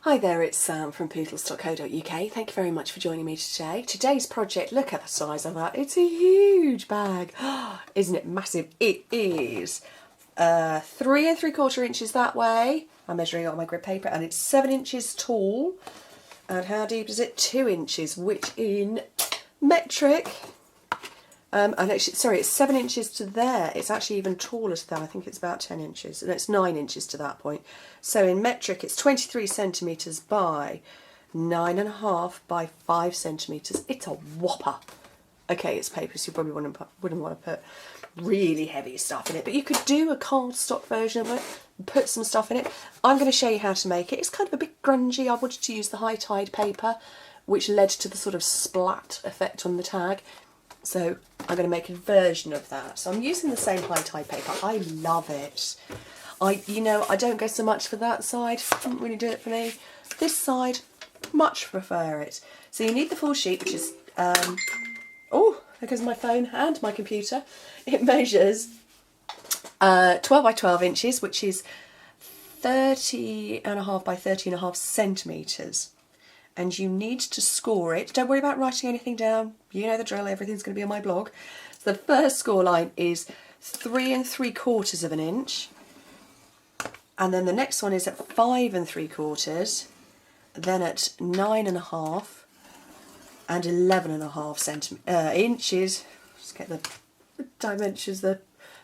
Hi there, it's Sam from Pootles.co.uk. Thank you very much for joining me today. Today's project, look at the size of that. It's a huge bag. Isn't it massive? It is 3 3/4 inches that way. I'm measuring it on my grid paper, and it's 7 inches tall. And how deep is it? 2 inches, which in metric, and actually, sorry, it's 7 inches to there. It's actually even taller to that. I think it's about 10 inches, and it's 9 inches to that point. So in metric, it's 23 centimetres by 9.5 by 5 centimetres. It's a whopper. Okay, it's paper, so you probably wouldn't want to put really heavy stuff in it, but you could do a cardstock version of it and put some stuff in it. I'm going to show you how to make it. It's kind of a bit grungy. I wanted to use the high tide paper, which led to the sort of splat effect on the tag. So I'm going to make a version of that. So I'm using the same high tide paper. I love it. I don't go so much for that side. Doesn't really do it for me. This side, much prefer it. So you need the full sheet, which is oh, there goes my phone and my computer. It measures 12 by 12 inches, which is 30.5 by 30.5 centimetres. And you need to score it. Don't worry about writing anything down. You know the drill, everything's going to be on my blog. So the first score line is 3 3/4 of an inch. And then the next one is at 5 3/4, then at 9.5 and 11.5 inches. Just get the dimensions, the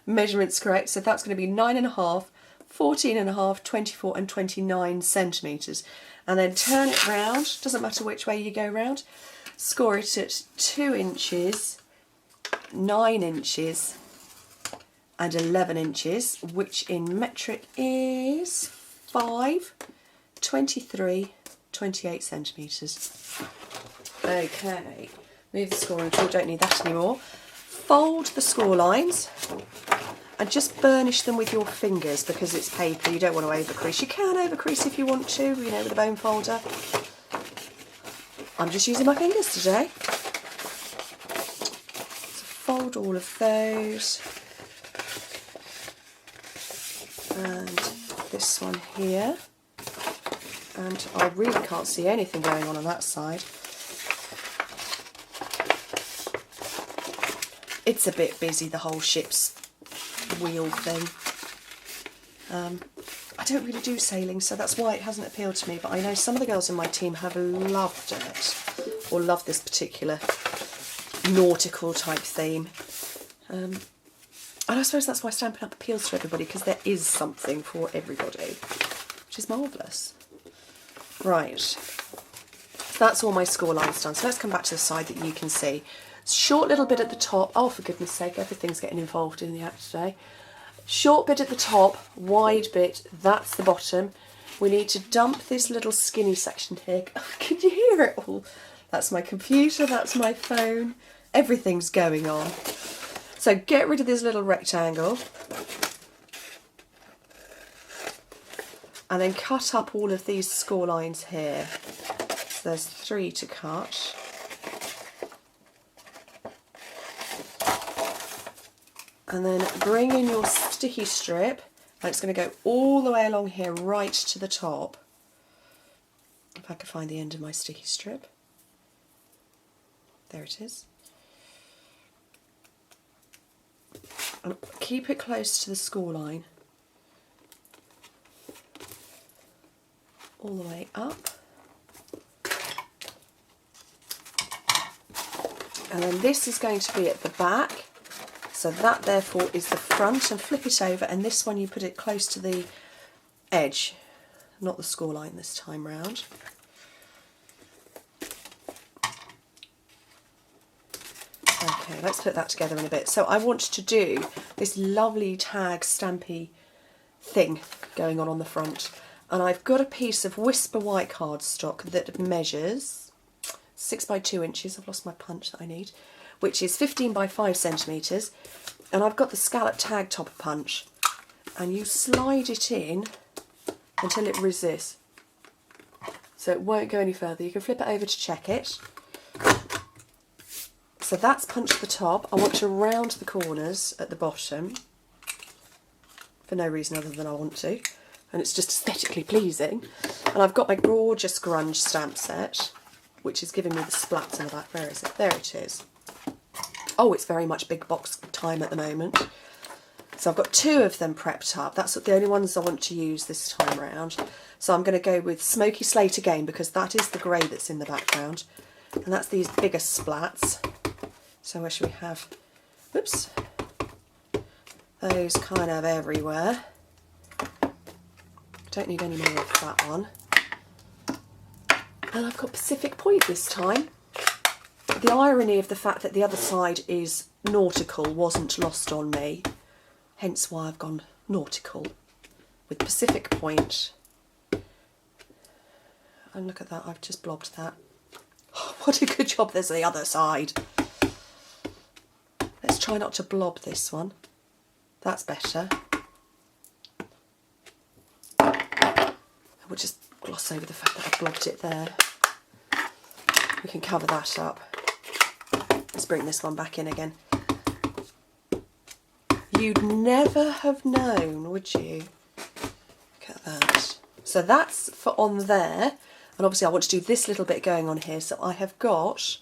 measurements correct. So that's going to be 9.5, 14.5, 24 and 29 centimetres. And then turn it round, doesn't matter which way you go round. Score it at 2 inches, 9 inches and 11 inches, which in metric is 5, 23, 28 centimetres. Okay, move the scoring tool, don't need that anymore. Fold the score lines and just burnish them with your fingers because it's paper, you don't want to overcrease. You can overcrease if you want to, you know, with a bone folder. I'm just using my fingers today. So fold all of those. And this one here. And I really can't see anything going on that side. It's a bit busy, the whole ship's wheel thing. I don't really do sailing, so that's why it hasn't appealed to me, but I know some of the girls in my team have loved it, or love this particular nautical type theme. And I suppose that's why Stampin' Up! Appeals to everybody, because there is something for everybody, which is marvellous. Right, so that's all my score lines done. So let's come back to the side that you can see. Short little bit at the top. Oh, for goodness sake, everything's getting involved in the act today. Short bit at the top, wide bit, that's the bottom. We need to dump this little skinny section here. Can you hear it all? That's my computer, that's my phone. Everything's going on. So get rid of this little rectangle. And then cut up all of these score lines here. So there's 3 to cut. And then bring in your sticky strip, and it's going to go all the way along here right to the top. If I could find the end of my sticky strip. There it is. And keep it close to the score line. All the way up. And then this is going to be at the back. So that therefore is the front, and flip it over, and this one you put it close to the edge, not the score line this time round. Okay, let's put that together in a bit. So I want to do this lovely tag stampy thing going on the front, and I've got a piece of Whisper white cardstock that measures 6 by 2 inches. I've lost my punch that I need, which is 15 by 5 centimetres, and I've got the scallop tag topper punch, and you slide it in until it resists, so it won't go any further. You can flip it over to check it. So that's punched the top. I want to round the corners at the bottom for no reason other than I want to. and it's just aesthetically pleasing. And I've got my gorgeous grunge stamp set, which is giving me the splats in the back. Where is it? There it is. Oh, it's very much big box time at the moment. So I've got 2 of them prepped up. That's the only ones I want to use this time around. So I'm going to go with Smoky Slate again, because that is the grey that's in the background. And that's these bigger splats. So where should we have, whoops, those kind of everywhere. Don't need any more of that one. And I've got Pacific Point this time. The irony of the fact that the other side is nautical wasn't lost on me. Hence why I've gone nautical with Pacific Point. And look at that, I've just blobbed that. Oh, what a good job there's the other side. Let's try not to blob this one. That's better. We'll just gloss over the fact that I blobbed it there. We can cover that up. Let's bring this one back in again. You'd never have known, would you? Look at that. So that's for on there. And obviously I want to do this little bit going on here. So I have got,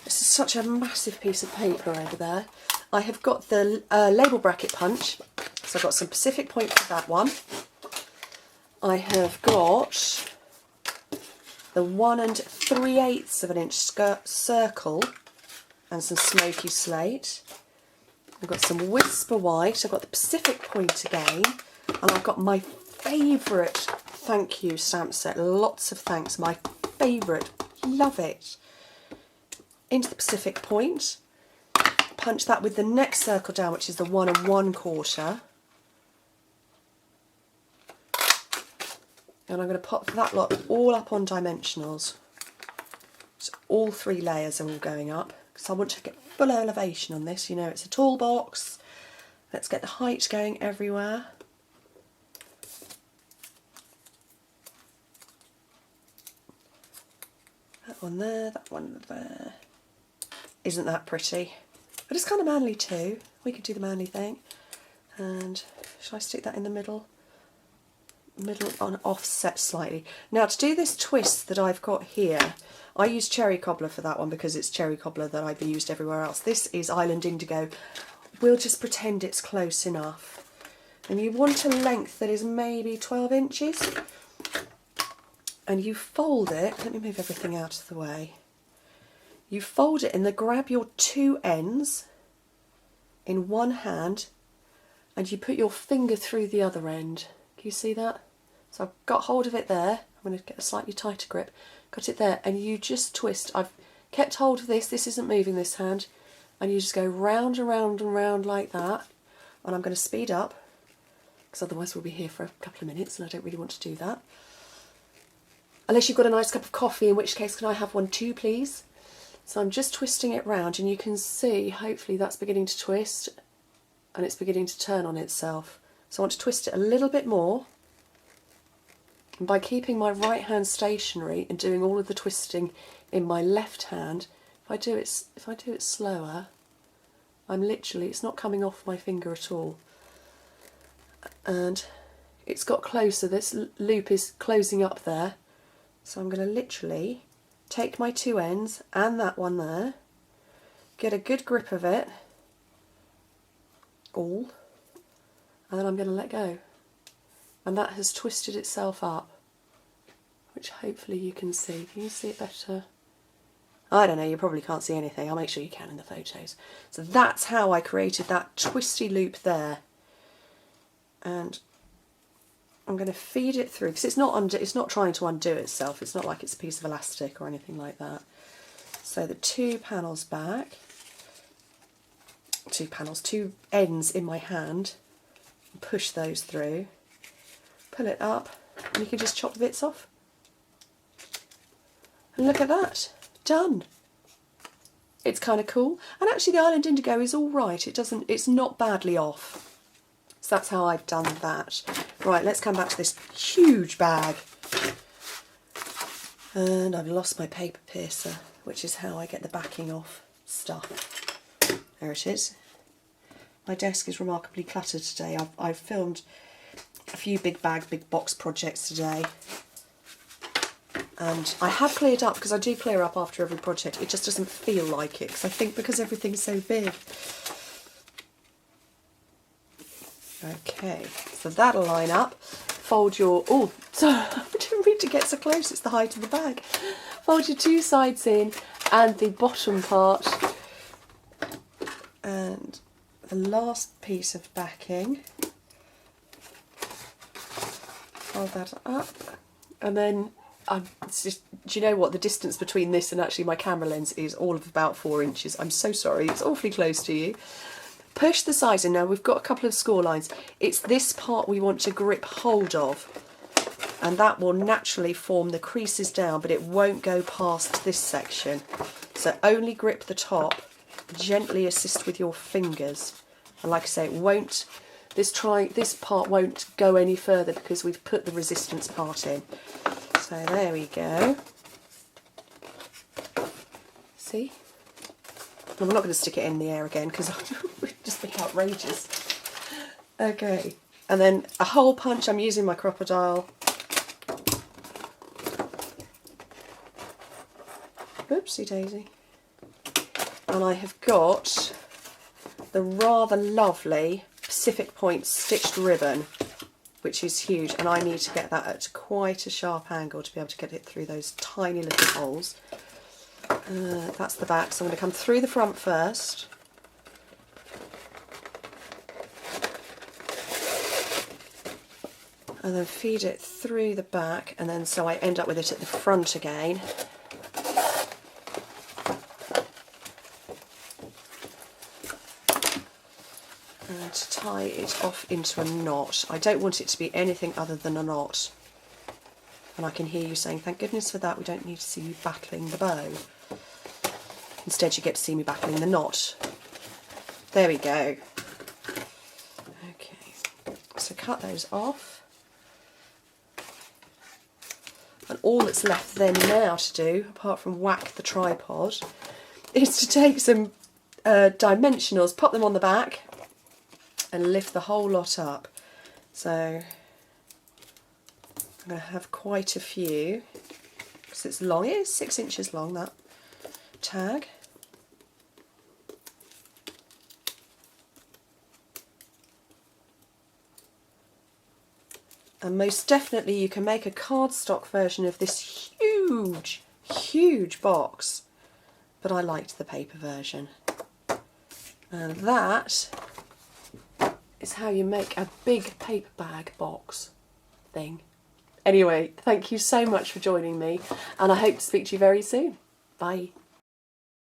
this is such a massive piece of paper over there. I have got the label bracket punch. So I've got some Pacific Point for that one. I have got the 1 3/8 of an inch circle and some Smoky Slate. I've got some Whisper White. I've got the Pacific Point again. And I've got my favourite thank you stamp set. Lots of thanks. My favourite. Love it. Into the Pacific Point. Punch that with the next circle down, which is the 1 1/4. And I'm going to pop that lot all up on dimensionals. So all 3 layers are all going up. So I want to get full elevation on this. You know, it's a tall box. Let's get the height going everywhere. That one there, that one there. Isn't that pretty? But it's kind of manly too. We could do the manly thing. And shall I stick that in the middle? Middle on offset slightly. Now to do this twist that I've got here, I use cherry cobbler for that one because it's cherry cobbler that I've used everywhere else. This is Island Indigo. We'll just pretend it's close enough. And you want a length that is maybe 12 inches. And you fold it, let me move everything out of the way. You fold it and then grab your 2 ends in one hand and you put your finger through the other end. Can you see that? So I've got hold of it there. I'm going to get a slightly tighter grip. Got it there, and you just twist. I've kept hold of this. This isn't moving, this hand. And you just go round and round and round like that. And I'm going to speed up, because otherwise we'll be here for a couple of minutes, and I don't really want to do that. Unless you've got a nice cup of coffee, in which case can I have one too, please? So I'm just twisting it round, and you can see, hopefully that's beginning to twist, and it's beginning to turn on itself. So I want to twist it a little bit more. And by keeping my right hand stationary and doing all of the twisting in my left hand, if I do it slower, I'm literally, it's not coming off my finger at all. And it's got closer, this loop is closing up there. So I'm going to literally take my 2 ends and that one there, get a good grip of it, all, and then I'm going to let go. And that has twisted itself up, which hopefully you can see. Can you see it better? I don't know, you probably can't see anything. I'll make sure you can in the photos. So that's how I created that twisty loop there. And I'm going to feed it through, because it's not trying to undo itself. It's not like it's a piece of elastic or anything like that. So the 2 panels back, 2 ends in my hand, push those through, pull it up, and you can just chop the bits off. And look at that, done. It's kind of cool. And actually the Island Indigo is all right. It's not badly off. So that's how I've done that. Right, let's come back to this huge bag. And I've lost my paper piercer, which is how I get the backing off stuff. There it is. My desk is remarkably cluttered today. I've filmed a few big box projects today. And I have cleared up, because I do clear up after every project. It just doesn't feel like it, because I think because everything's so big. Okay, so that'll line up. Fold your, oh, sorry, I didn't mean to get so close, it's the height of the bag. Fold your two sides in and the bottom part. And the last piece of backing. Fold that up. And then, it's just, do you know what, the distance between this and actually my camera lens is all of about 4 inches. I'm so sorry, it's awfully close to you. Push the sides in. Now we've got a couple of score lines. It's this part we want to grip hold of, and that will naturally form the creases down, but it won't go past this section. So only grip the top, gently assist with your fingers. And like I say, it won't, this part won't go any further because we've put the resistance part in. So there we go. See? I'm not going to stick it in the air again because it would just be outrageous. Okay, and then a hole punch. I'm using my crocodile. Oopsie daisy. And I have got the rather lovely Pacific Point stitched ribbon, which is huge, and I need to get that at quite a sharp angle to be able to get it through those tiny little holes. That's the back, so I'm going to come through the front first. And then feed it through the back, and then so I end up with it at the front again. And tie it off into a knot. I don't want it to be anything other than a knot. And I can hear you saying, thank goodness for that, we don't need to see you battling the bow. Instead you get to see me battling the knot. There we go. Okay, so cut those off. And all that's left then now to do, apart from whack the tripod, is to take some dimensionals, pop them on the back, and lift the whole lot up. So I'm going to have quite a few, because it's long. It is 6 inches long, that tag. And most definitely you can make a cardstock version of this huge, huge box, but I liked the paper version. And that is how you make a big paper bag box thing. Anyway, thank you so much for joining me, and I hope to speak to you very soon. Bye.